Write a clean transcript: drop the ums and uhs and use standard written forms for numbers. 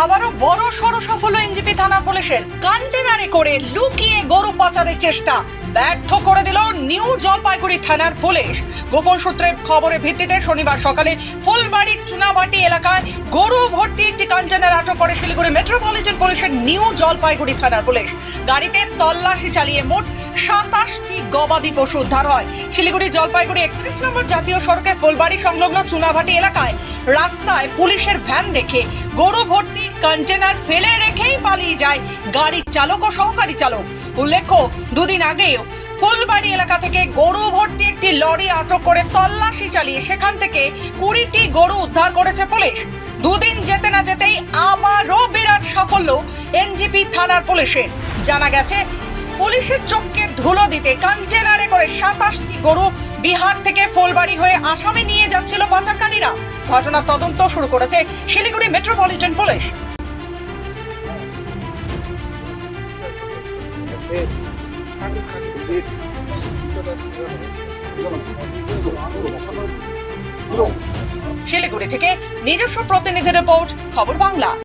আবারও বড় সড় সাফল্য এনজিপি থানা পুলিশের। কন্টেনারে করে লুকিয়ে গরু পাচারের চেষ্টা ব্যর্থ করে দিল নিউ জলপাইগুড়ি থানার পুলিশ। গোপন সূত্রের খবরের ভিত্তিতে শনিবার সকালে ফুলবাড়ির চুনাভাটি এলাকায় গরু ভর্তি একটি কন্টেনার আটক করে শিলিগুড়ি মেট্রোপলিটন পুলিশের নিউ জলপাইগুড়ি থানার পুলিশ। গাড়িতে তল্লাশি চালিয়ে মোট 27টি গবাদি পশু উদ্ধার হয়। শিলিগুড়ি জলপাইগুড়ি 31 নম্বর জাতীয় সড়কে ফুলবাড়ি সংলগ্ন চুনাভাটি এলাকায় রাস্তায় পুলিশের ভ্যান দেখে গরু ভর্তি কন্টেনার ফেলে রেখেই পালিয়ে যায় গাড়ির চালক ও সহকারী চালক। উল্লেখ্য, দুদিন আগেও ফুলবাড়ি এলাকা থেকে গরু ভর্তি একটি লরি আটক করে তল্লাশি চালিয়ে সেখান থেকে 20টি গরু উদ্ধার করেছে পুলিশ। দুদিন যেতে না যেতেই আবারও বিরাট সাফল্য এনজিপি থানার পুলিশের। জানা গেছে, পুলিশের চোখকে ধুলো দিতে কন্টেনারে করে 27টি গরু বিহার থেকে ফুলবাড়ি হয়ে আসামে নিয়ে যাচ্ছিল পাচারকারীরা। ঘটনার তদন্ত শুরু করেছে শিলিগুড়ি মেট্রোপলিটন পুলিশ। শিলিগুড়ি থেকে নিজস্ব প্রতিনিধি রিপোর্ট, খবর বাংলা।